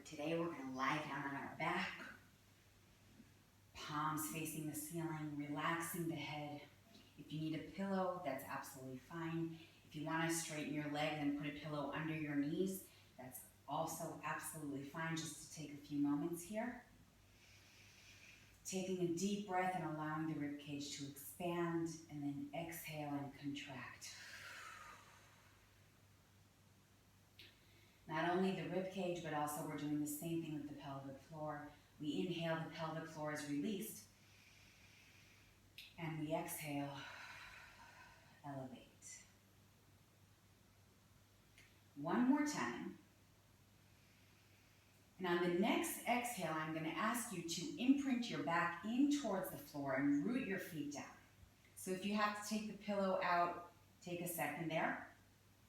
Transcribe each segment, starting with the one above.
Today we're going to lie down on our back, palms facing the ceiling, relaxing the head. If you need a pillow, that's absolutely fine. If you want to straighten your legs and put a pillow under your knees, that's also absolutely fine, just to take a few moments here. Taking a deep breath and allowing the ribcage to expand, and then exhale and contract. Not only the ribcage, but also we're doing the same thing with the pelvic floor. We inhale, the pelvic floor is released, and we exhale, elevate. One more time. And on the next exhale, I'm going to ask you to imprint your back in towards the floor and root your feet down. So if you have to take the pillow out, take a second there.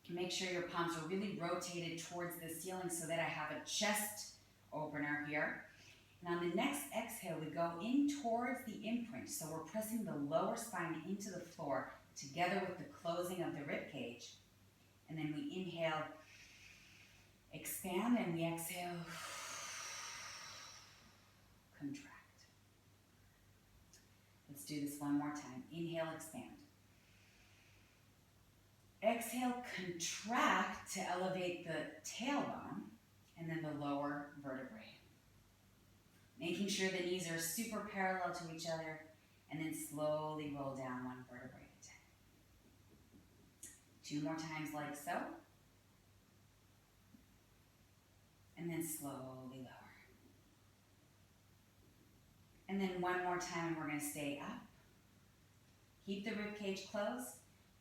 Make sure your palms are really rotated towards the ceiling so that I have a chest opener here. And on the next exhale, we go in towards the imprint. So we're pressing the lower spine into the floor together with the closing of the rib cage. And then we inhale, expand, and we exhale, contract. Let's do this one more time. Inhale, expand. Exhale, contract to elevate the tailbone and then the lower vertebrae. Making sure the knees are super parallel to each other, and then slowly roll down one vertebrae at a time. 2 more times like so. And then slowly lower. And then one more time, and we're going to stay up. Keep the rib cage closed.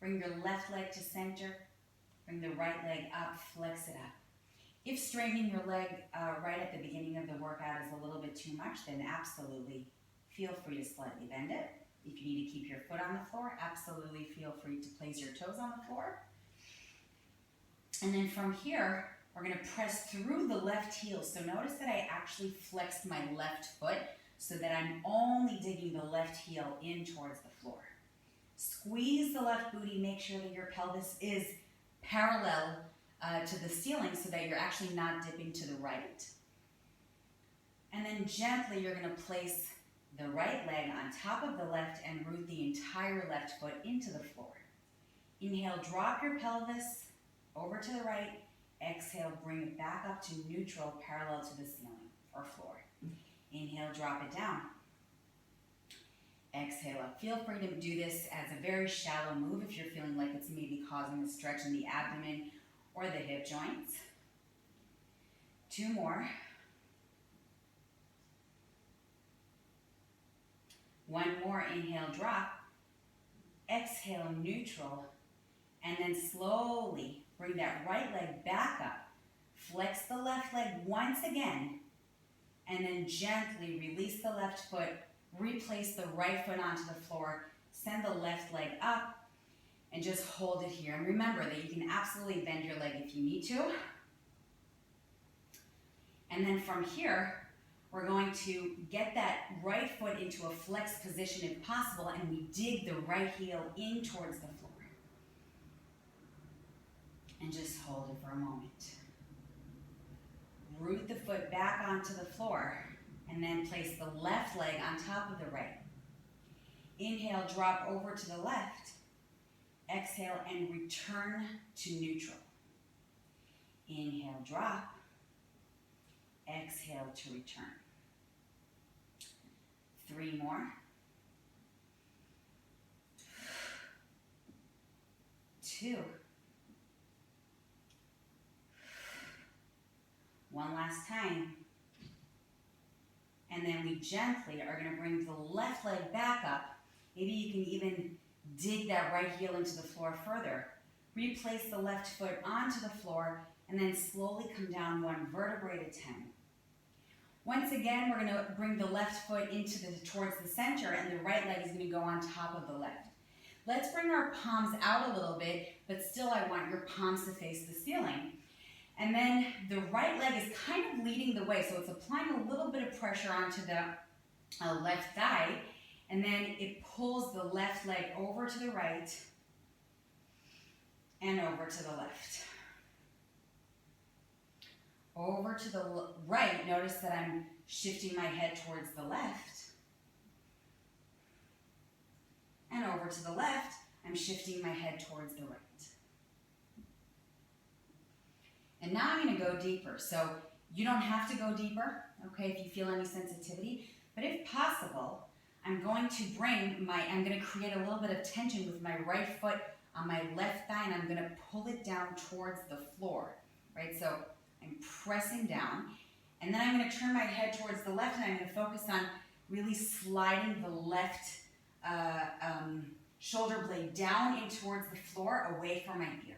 Bring your left leg to center. Bring the right leg up, flex it up. If straightening your leg right at the beginning of the workout is a little bit too much, then absolutely feel free to slightly bend it. If you need to keep your foot on the floor, absolutely feel free to place your toes on the floor. And then from here, we're going to press through the left heel. So notice that I actually flexed my left foot so that I'm only digging the left heel in towards the floor. Squeeze the left booty, make sure that your pelvis is parallel to the ceiling so that you're actually not dipping to the right. And then gently you're going to place the right leg on top of the left and root the entire left foot into the floor. Inhale, drop your pelvis over to the right. Exhale, bring it back up to neutral, parallel to the ceiling or floor. Inhale, drop it down. Exhale up. Feel free to do this as a very shallow move if you're feeling like it's maybe causing a stretch in the abdomen or the hip joints. 2 more. 1 more. Inhale, drop. Exhale, neutral. And then slowly bring that right leg back up. Flex the left leg once again. And then gently release the left foot. Replace the right foot onto the floor, send the left leg up, and just hold it here. And remember that you can absolutely bend your leg if you need to. And then from here, we're going to get that right foot into a flexed position if possible, and we dig the right heel in towards the floor. And just hold it for a moment. Root the foot back onto the floor. And then place the left leg on top of the right. Inhale, drop over to the left. Exhale, and return to neutral. Inhale, drop. Exhale to return. 3 more. 2. 1 last time. And then we gently are going to bring the left leg back up. Maybe you can even dig that right heel into the floor further. Replace the left foot onto the floor and then slowly come down 1 vertebrae at a time. Once again, we're going to bring the left foot towards the center, and the right leg is going to go on top of the left. Let's bring our palms out a little bit, but still I want your palms to face the ceiling. And then the right leg is kind of leading the way, so it's applying a little bit of pressure onto the left thigh, and then it pulls the left leg over to the right and over to the left. Over to the right, notice that I'm shifting my head towards the left. And over to the left, I'm shifting my head towards the right. And now I'm going to go deeper. So you don't have to go deeper, okay, if you feel any sensitivity. But if possible, I'm going to create a little bit of tension with my right foot on my left thigh, and I'm going to pull it down towards the floor, right? So I'm pressing down, and then I'm going to turn my head towards the left, and I'm going to focus on really sliding the left shoulder blade down in towards the floor, away from my ear.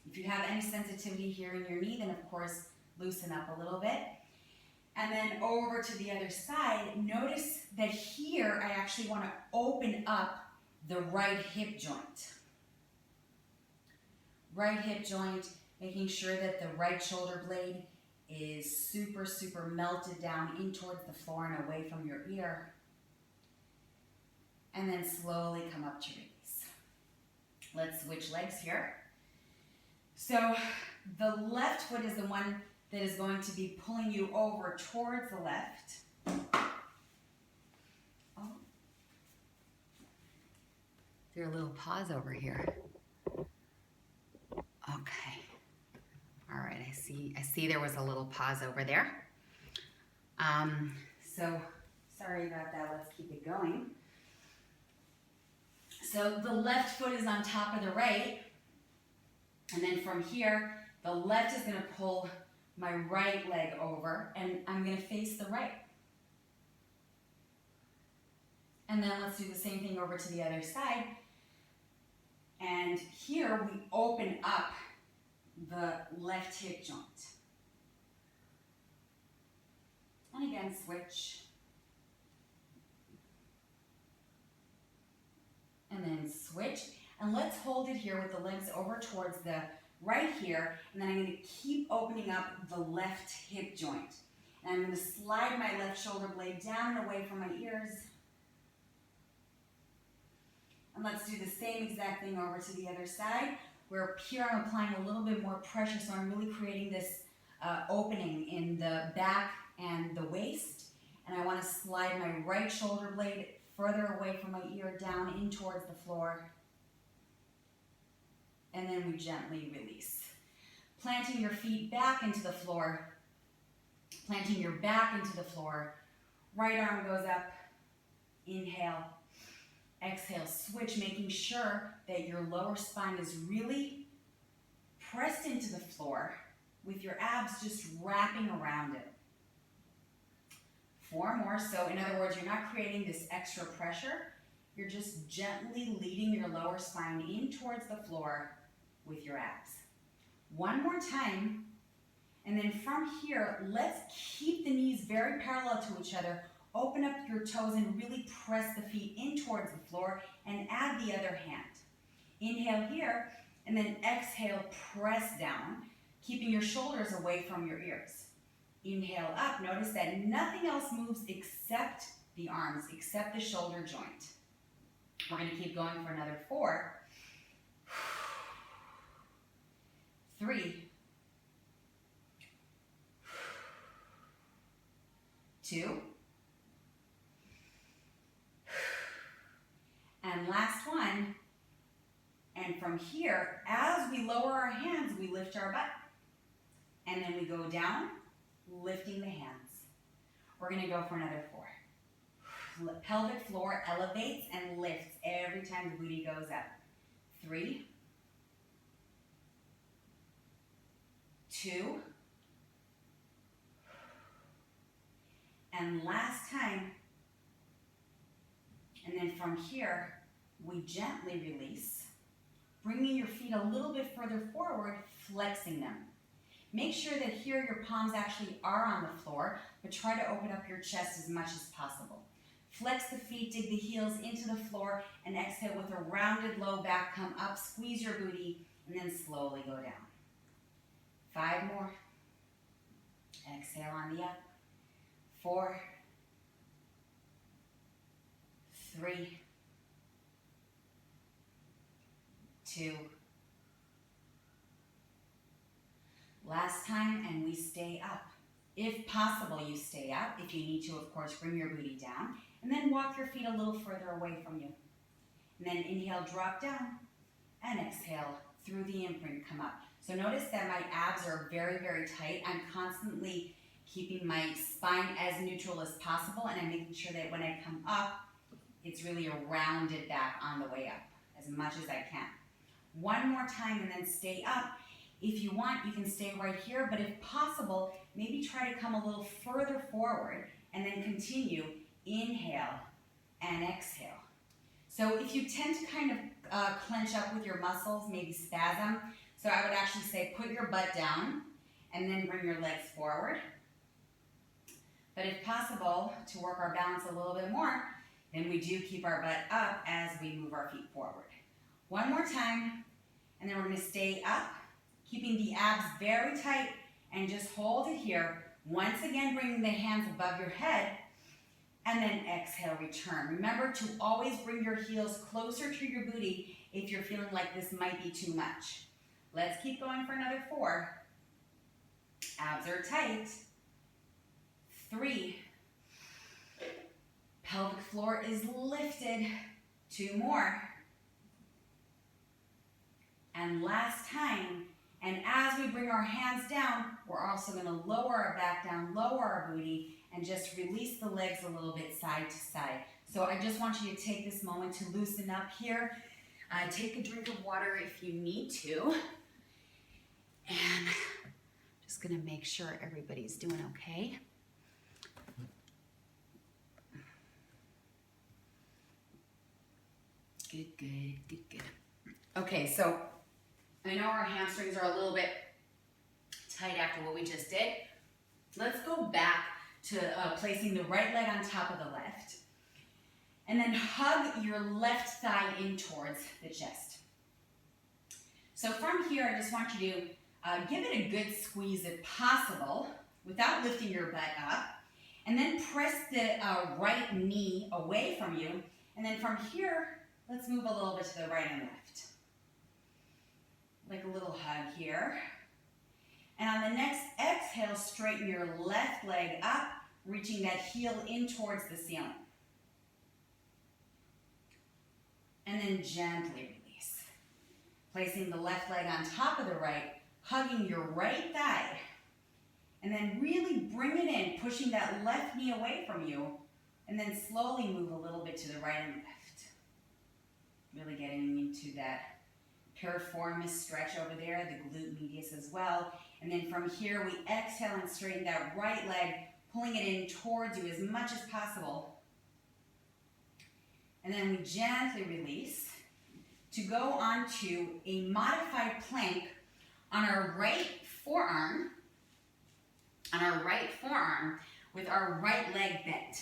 If you have any sensitivity here in your knee, then of course loosen up a little bit. And then over to the other side, notice that here I actually want to open up the right hip joint. Right hip joint, making sure that the right shoulder blade is super, super melted down in towards the floor and away from your ear. And then slowly come up to release. Let's switch legs here. So the left foot is the one that is going to be pulling you over towards the left. Oh. Is there a little pause over here? Okay. All right, I see there was a little pause over there. So sorry about that, let's keep it going. So the left foot is on top of the right, and then from here, the left is gonna pull my right leg over, and I'm gonna face the right. And then let's do the same thing over to the other side. And here we open up the left hip joint. And again, switch. And then switch. And let's hold it here with the legs over towards the right here. And then I'm going to keep opening up the left hip joint. And I'm going to slide my left shoulder blade down and away from my ears. And let's do the same exact thing over to the other side, where here I'm applying a little bit more pressure, so I'm really creating this opening in the back and the waist. And I want to slide my right shoulder blade further away from my ear, down in towards the floor. And then we gently release. Planting your feet back into the floor, planting your back into the floor. Right arm goes up, inhale. Exhale, switch, making sure that your lower spine is really pressed into the floor with your abs just wrapping around it. 4 more. So in other words, you're not creating this extra pressure. You're just gently leading your lower spine in towards the floor with your abs. 1 more time. And then from here, let's keep the knees very parallel to each other. Open up your toes and really press the feet in towards the floor, and add the other hand. Inhale here, and then exhale, press down, keeping your shoulders away from your ears. Inhale up, notice that nothing else moves except the arms, except the shoulder joint. We're going to keep going for another 4. 3. 2. And last one. And from here, as we lower our hands, we lift our butt. And then we go down, lifting the hands. We're going to go for another 4. Pelvic floor elevates and lifts every time the booty goes up. 3. 2. And last time. And then from here, we gently release, bringing your feet a little bit further forward, flexing them. Make sure that here your palms actually are on the floor, but try to open up your chest as much as possible. Flex the feet, dig the heels into the floor, and exhale with a rounded low back. Come up, squeeze your booty, and then slowly go down. 5 more. Exhale on the up. 4. 3. 2. Last time, and we stay up. If possible, you stay up. If you need to, of course, bring your booty down. And then walk your feet a little further away from you. And then inhale, drop down. And exhale, through the imprint, come up. So notice that my abs are very, very tight. I'm constantly keeping my spine as neutral as possible, and I'm making sure that when I come up, it's really a rounded back on the way up, as much as I can. One more time, and then stay up. If you want, you can stay right here, but if possible, maybe try to come a little further forward, and then continue, inhale and exhale. So if you tend to kind of clench up with your muscles, maybe spasm, so I would actually say put your butt down, and then bring your legs forward. But if possible, to work our balance a little bit more, then we do keep our butt up as we move our feet forward. One more time, and then we're gonna stay up, keeping the abs very tight, and just hold it here. Once again, bringing the hands above your head, and then exhale, return. Remember to always bring your heels closer to your booty if you're feeling like this might be too much. Let's keep going for another 4. Abs are tight. 3. Pelvic floor is lifted. 2 more. And last time. And as we bring our hands down, we're also going to lower our back down, lower our booty, and just release the legs a little bit side to side. So I just want you to take this moment to loosen up here. Take a drink of water if you need to. And just going to make sure everybody's doing okay. Good, good, good, good. Okay, so I know our hamstrings are a little bit tight after what we just did. Let's go back to placing the right leg on top of the left. And then hug your left thigh in towards the chest. So from here, I just want you to give it a good squeeze if possible, without lifting your butt up. And then press the right knee away from you. And then from here, let's move a little bit to the right and left. Like a little hug here. And on the next exhale, straighten your left leg up, reaching that heel in towards the ceiling. And then gently release. Placing the left leg on top of the right, hugging your right thigh. And then really bring it in, pushing that left knee away from you. And then slowly move a little bit to the right and left. Really getting into that piriformis stretch over there, the glute medius as well. And then from here, we exhale and straighten that right leg, pulling it in towards you as much as possible. And then we gently release to go onto a modified plank on our right forearm, with our right leg bent.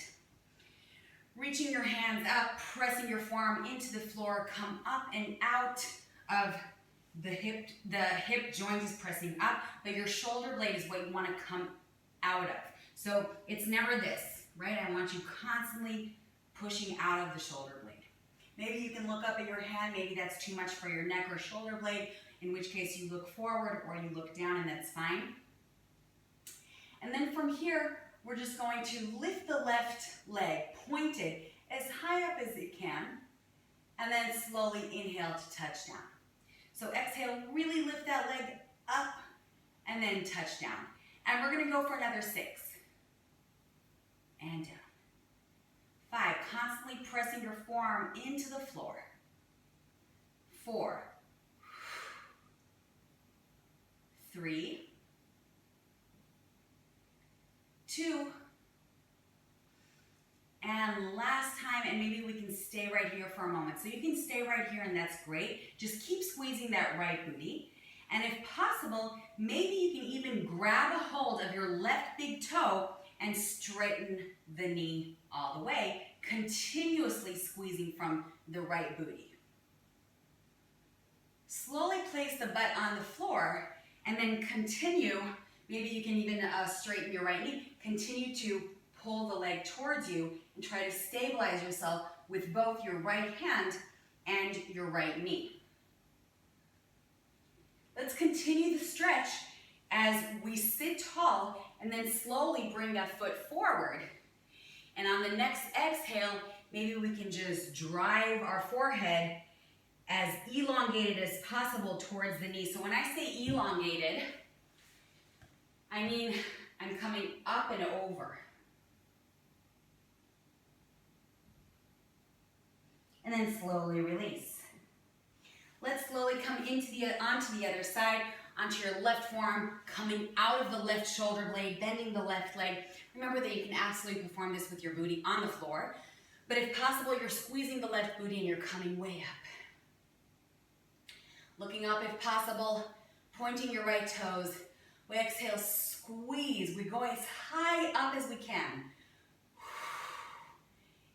Reaching your hands up, pressing your forearm into the floor, come up and out of the hip. The hip joint is pressing up, but your shoulder blade is what you want to come out of. So it's never this, right? I want you constantly pushing out of the shoulder blade. Maybe you can look up at your hand. Maybe that's too much for your neck or shoulder blade, in which case you look forward or you look down, and that's fine. And then from here, we're just going to lift the left leg pointed as high up as it can, and then slowly inhale to touch down. So exhale, really lift that leg up, and then touch down. And we're gonna go for another 6. And down. 5, constantly pressing your forearm into the floor. 4. 3. 2. And last time, and maybe we can stay right here for a moment. So you can stay right here, and that's great. Just keep squeezing that right booty. And if possible, maybe you can even grab a hold of your left big toe and straighten the knee all the way, continuously squeezing from the right booty. Slowly place the butt on the floor, and then continue. Maybe you can even straighten your right knee. Continue to pull the leg towards you and try to stabilize yourself with both your right hand and your right knee. Let's continue the stretch as we sit tall and then slowly bring that foot forward. And on the next exhale, maybe we can just drive our forehead as elongated as possible towards the knee. So when I say elongated, I mean I'm coming up and over. And then slowly release. Let's slowly come onto the other side, onto your left forearm, coming out of the left shoulder blade, bending the left leg. Remember that you can absolutely perform this with your booty on the floor, but if possible, you're squeezing the left booty and you're coming way up. Looking up if possible, pointing your right toes. We exhale, squeeze. We go as high up as we can.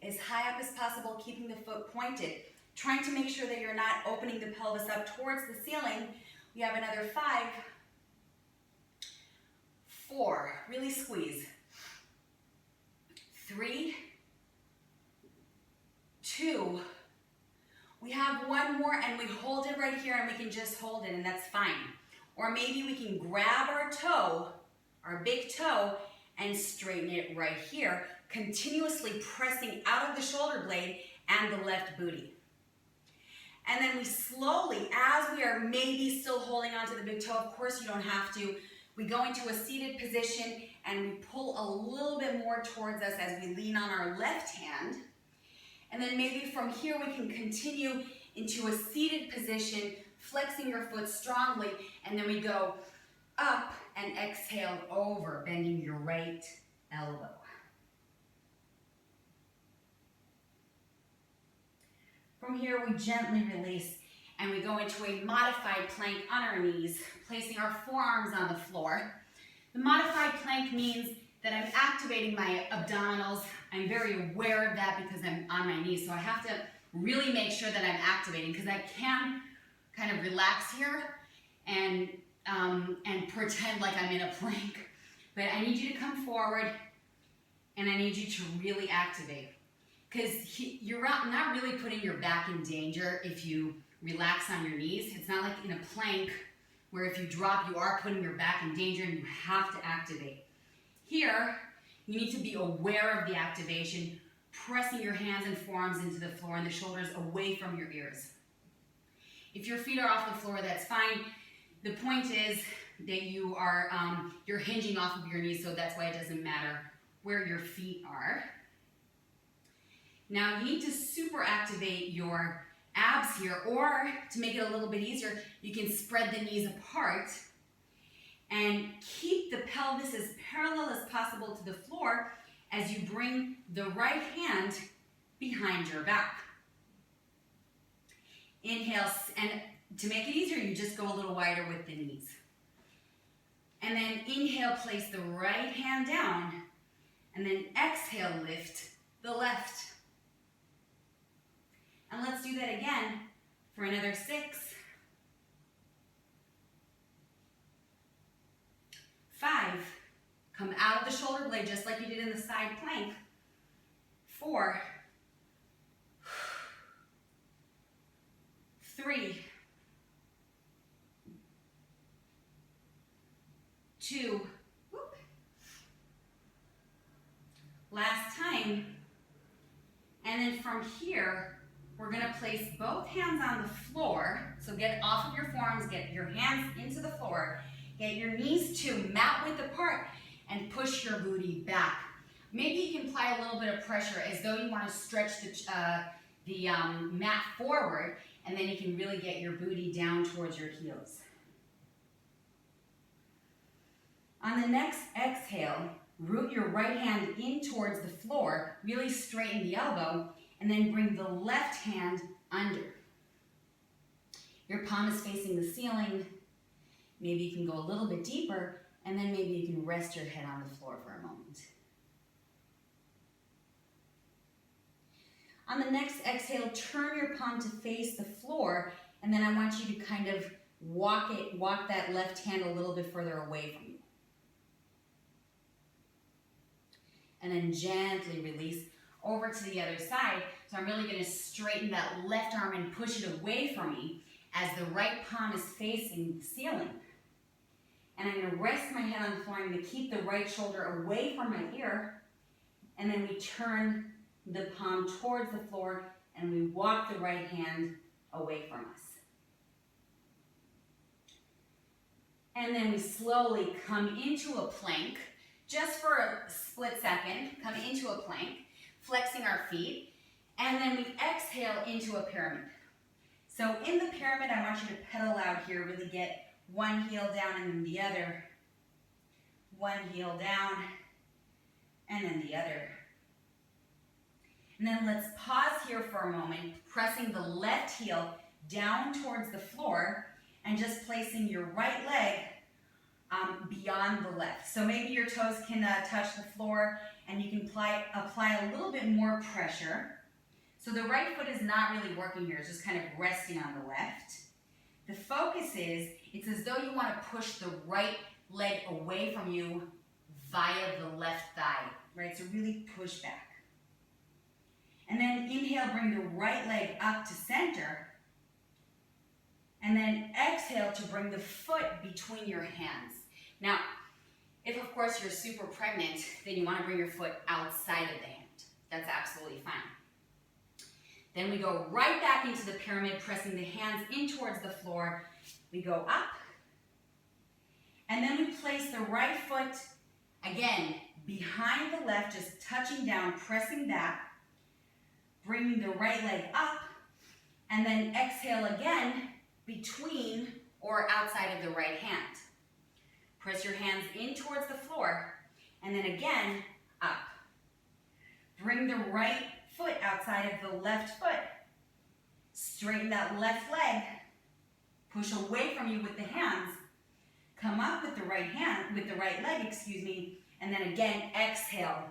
As high up as possible, keeping the foot pointed. Trying to make sure that you're not opening the pelvis up towards the ceiling. We have another 5, 4, really squeeze. 3, 2, we have one more and we hold it right here and we can just hold it and that's fine. Or maybe we can grab our toe, our big toe, and straighten it right here, continuously pressing out of the shoulder blade and the left booty. And then we slowly, as we are maybe still holding onto the big toe, of course you don't have to, we go into a seated position and we pull a little bit more towards us as we lean on our left hand. And then maybe from here we can continue into a seated position, flexing your foot strongly, and then we go up and exhale over, bending your right elbow. From here, we gently release and we go into a modified plank on our knees, placing our forearms on the floor. The modified plank means that I'm activating my abdominals. I'm very aware of that because I'm on my knees, so I have to really make sure that I'm activating because I can kind of relax here and pretend like I'm in a plank. But I need you to come forward and I need you to really activate. Because you're not really putting your back in danger if you relax on your knees. It's not like in a plank where if you drop, you are putting your back in danger and you have to activate. Here, you need to be aware of the activation, pressing your hands and forearms into the floor and the shoulders away from your ears. If your feet are off the floor, that's fine. The point is that you're hinging off of your knees, so that's why it doesn't matter where your feet are. Now you need to super activate your abs here, or to make it a little bit easier, you can spread the knees apart and keep the pelvis as parallel as possible to the floor as you bring the right hand behind your back. Inhale, and to make it easier, you just go a little wider with the knees. And then inhale, place the right hand down, and then exhale, lift the left. And let's do that again for another 6, 5, come out of the shoulder blade just like you did in the side plank. 4, 3, 2, whoop. Last time. And then from here, we're going to place both hands on the floor. So get off of your forearms, get your hands into the floor, get your knees to mat width apart, and push your booty back. Maybe you can apply a little bit of pressure as though you want to stretch the mat forward, and then you can really get your booty down towards your heels. On the next exhale, root your right hand in towards the floor, really straighten the elbow, and then bring the left hand under. Your palm is facing the ceiling. Maybe you can go a little bit deeper, and then maybe you can rest your head on the floor for a moment. On the next exhale, turn your palm to face the floor, and then I want you to kind of walk that left hand a little bit further away from you. And then gently release over to the other side. So I'm really going to straighten that left arm and push it away from me as the right palm is facing the ceiling. And I'm gonna rest my head on the floor. I'm gonna keep the right shoulder away from my ear. And then we turn the palm towards the floor and we walk the right hand away from us. And then we slowly come into a plank, just for a split second, come into a plank, flexing our feet, and then we exhale into a pyramid. So in the pyramid, I want you to pedal out here, really get one heel down and then the other, one heel down, and then the other. And then let's pause here for a moment, pressing the left heel down towards the floor and just placing your right leg beyond the left. So maybe your toes can touch the floor and you can apply a little bit more pressure. So the right foot is not really working here, it's just kind of resting on the left. The focus is, it's as though you want to push the right leg away from you via the left thigh, right? So really push back. And then inhale, bring the right leg up to center. And then exhale to bring the foot between your hands. Now, if of course you're super pregnant, then you want to bring your foot outside of the hand. That's absolutely fine. Then we go right back into the pyramid, pressing the hands in towards the floor. We go up. And then we place the right foot, again, behind the left, just touching down, pressing back. Bringing the right leg up. And then exhale again, between or outside of the right hand. Press your hands in towards the floor, and then again, up. Bring the right foot outside of the left foot. Straighten that left leg. Push away from you with the hands. Come up with the right leg, and then again, exhale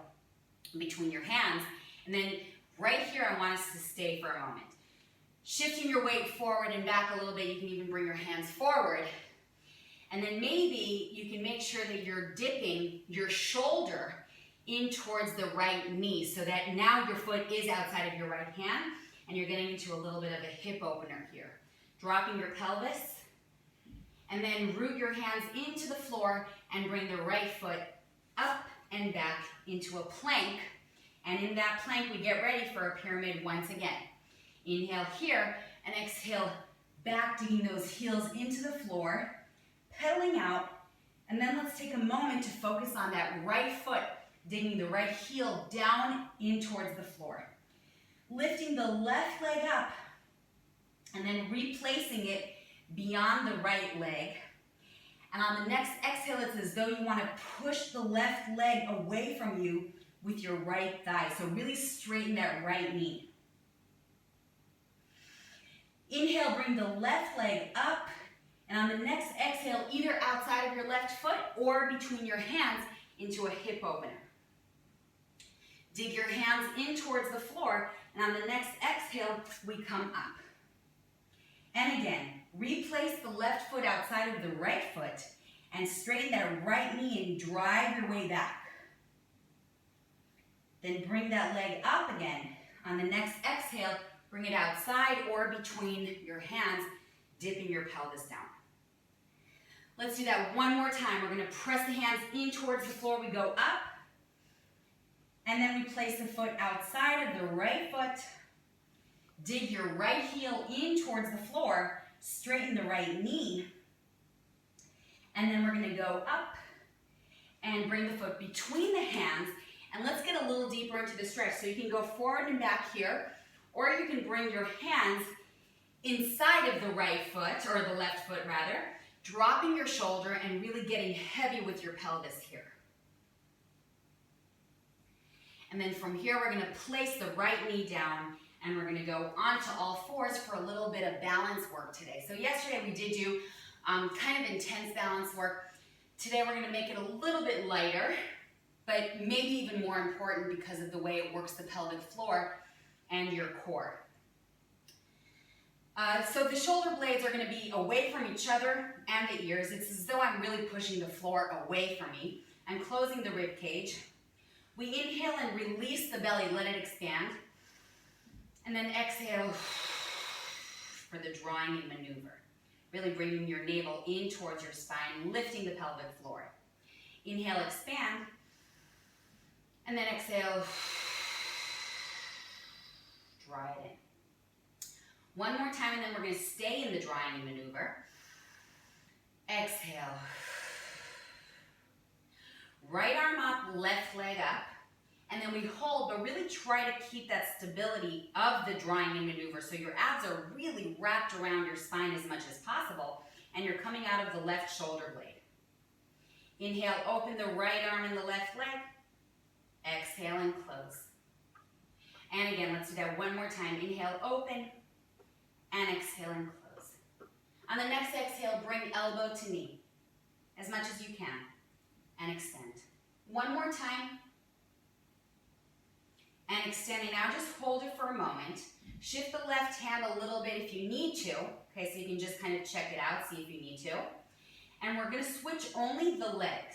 between your hands. And then right here, I want us to stay for a moment. Shifting your weight forward and back a little bit, you can even bring your hands forward. And then maybe you can make sure that you're dipping your shoulder in towards the right knee so that now your foot is outside of your right hand and you're getting into a little bit of a hip opener here. Dropping your pelvis and then root your hands into the floor and bring the right foot up and back into a plank. And in that plank, we get ready for a pyramid once again. Inhale here and exhale back, digging those heels into the floor, pedaling out, and then let's take a moment to focus on that right foot, digging the right heel down in towards the floor. Lifting the left leg up, and then replacing it beyond the right leg. And on the next exhale, it's as though you want to push the left leg away from you with your right thigh. So really straighten that right knee. Inhale, bring the left leg up, and on the next exhale, either outside of your left foot or between your hands into a hip opener. Dig your hands in towards the floor, and on the next exhale, we come up. And again, replace the left foot outside of the right foot and straighten that right knee and drive your way back. Then bring that leg up again. On the next exhale, bring it outside or between your hands, dipping your pelvis down. Let's do that one more time. We're going to press the hands in towards the floor. We go up. And then we place the foot outside of the right foot. Dig your right heel in towards the floor. Straighten the right knee. And then we're going to go up and bring the foot between the hands. And let's get a little deeper into the stretch. So you can go forward and back here, or you can bring your hands inside of the right foot, or the left foot rather, dropping your shoulder and really getting heavy with your pelvis here. And then from here, we're going to place the right knee down and we're going to go onto all fours for a little bit of balance work today. So yesterday we did do kind of intense balance work. Today we're going to make it a little bit lighter, but maybe even more important because of the way it works the pelvic floor and your core. So the shoulder blades are going to be away from each other and the ears. It's as though I'm really pushing the floor away from me. I'm closing the rib cage. We inhale and release the belly, let it expand. And then exhale for the drawing in maneuver. really bringing your navel in towards your spine, lifting the pelvic floor. Inhale, expand, and then exhale, draw it in. One more time, and then we're going to stay in the drawing maneuver. Exhale. Right arm up, left leg up. And then we hold, but really try to keep that stability of the drawing in maneuver so your abs are really wrapped around your spine as much as possible, and you're coming out of the left shoulder blade. Inhale, open the right arm and the left leg. Exhale and close. And again, let's do that one more time. Inhale, open, and exhale and close. On the next exhale, bring elbow to knee as much as you can, and extend. One more time. And extending. Now just hold it for a moment. Shift the left hand a little bit if you need to. Okay, so you can just kind of check it out, see if you need to. And we're going to switch only the leg.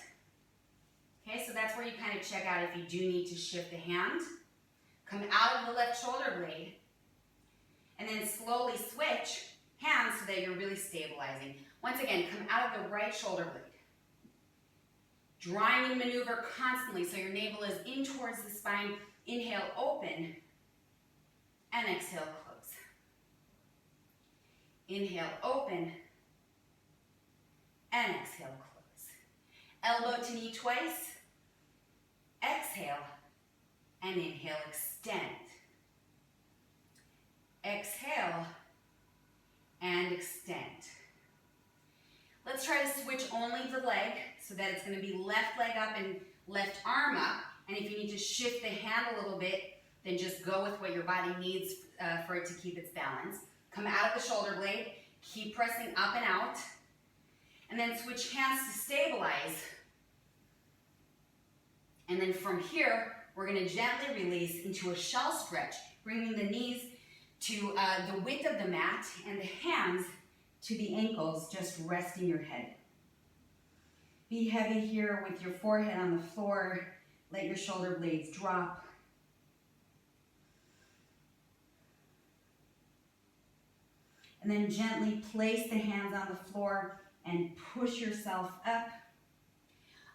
Okay, so that's where you kind of check out if you do need to shift the hand. Come out of the left shoulder blade. And then slowly switch hands so that you're really stabilizing. Once again, come out of the right shoulder blade. Drawing in maneuver constantly so your navel is in towards the spine. Inhale, open, and exhale, close. Inhale, open, and exhale, close. Elbow to knee twice. Exhale, and inhale, extend. Exhale, and extend. Let's try to switch only the leg so that it's going to be left leg up and left arm up. And if you need to shift the hand a little bit, then just go with what your body needs for it to keep its balance. Come out of the shoulder blade, keep pressing up and out, and then switch hands to stabilize. And then from here, we're going to gently release into a shell stretch, bringing the knees to the width of the mat and the hands to the ankles, just resting your head. Be heavy here with your forehead on the floor. Let your shoulder blades drop. And then gently place the hands on the floor and push yourself up.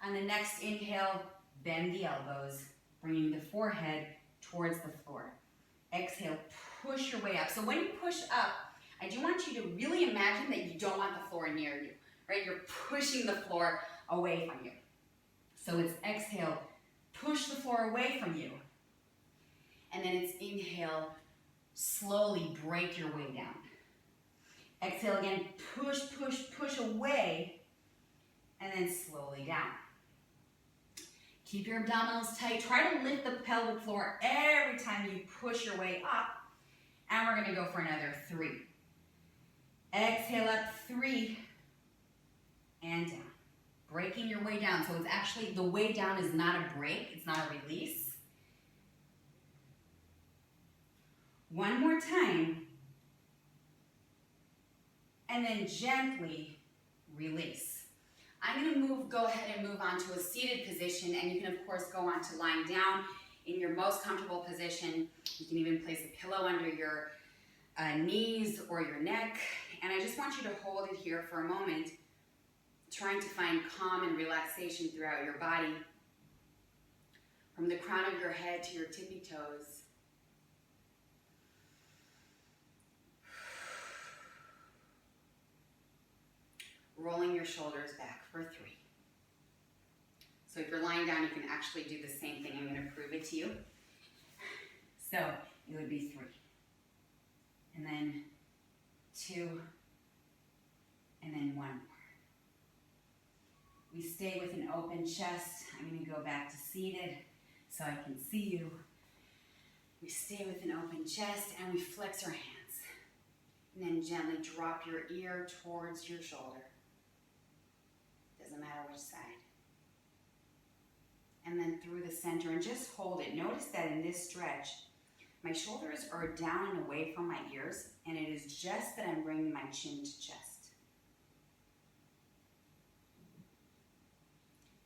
On the next inhale, bend the elbows, bringing the forehead towards the floor. Exhale, push your way up. So when you push up, I do want you to really imagine that you don't want the floor near you, right? You're pushing the floor away from you. So it's exhale, push the floor away from you. And then it's inhale, slowly break your way down. Exhale again, push, push, push away, and then slowly down. Keep your abdominals tight. Try to lift the pelvic floor every time you push your way up. And we're going to go for another 3. Exhale up, 3, and down. Breaking your way down. So it's actually, the way down is not a break, it's not a release. One more time. And then gently release. I'm going to go ahead and move on to a seated position, and you can of course go on to lying down in your most comfortable position. You can even place a pillow under your knees or your neck. And I just want you to hold it here for a moment, trying to find calm and relaxation throughout your body, from the crown of your head to your tippy toes. Rolling your shoulders back for 3. So if you're lying down, you can actually do the same thing. I'm going to prove it to you. So it would be 3. And then 2. And then 1 more. We stay with an open chest. I'm going to go back to seated so I can see you. We stay with an open chest and we flex our hands. And then gently drop your ear towards your shoulder. Doesn't matter which side. And then through the center, and just hold it. Notice that in this stretch, my shoulders are down and away from my ears, and it is just that I'm bringing my chin to chest.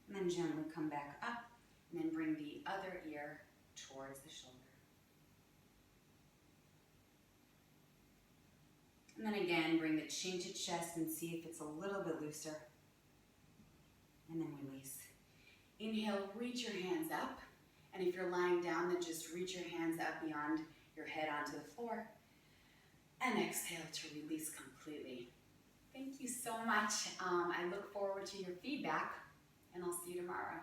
And then gently come back up, and then bring the other ear towards the shoulder. And then again, bring the chin to chest and see if it's a little bit looser. And then release. Inhale, reach your hands up. And if you're lying down, then just reach your hands up beyond your head onto the floor. And exhale to release completely. Thank you so much. I look forward to your feedback, and I'll see you tomorrow.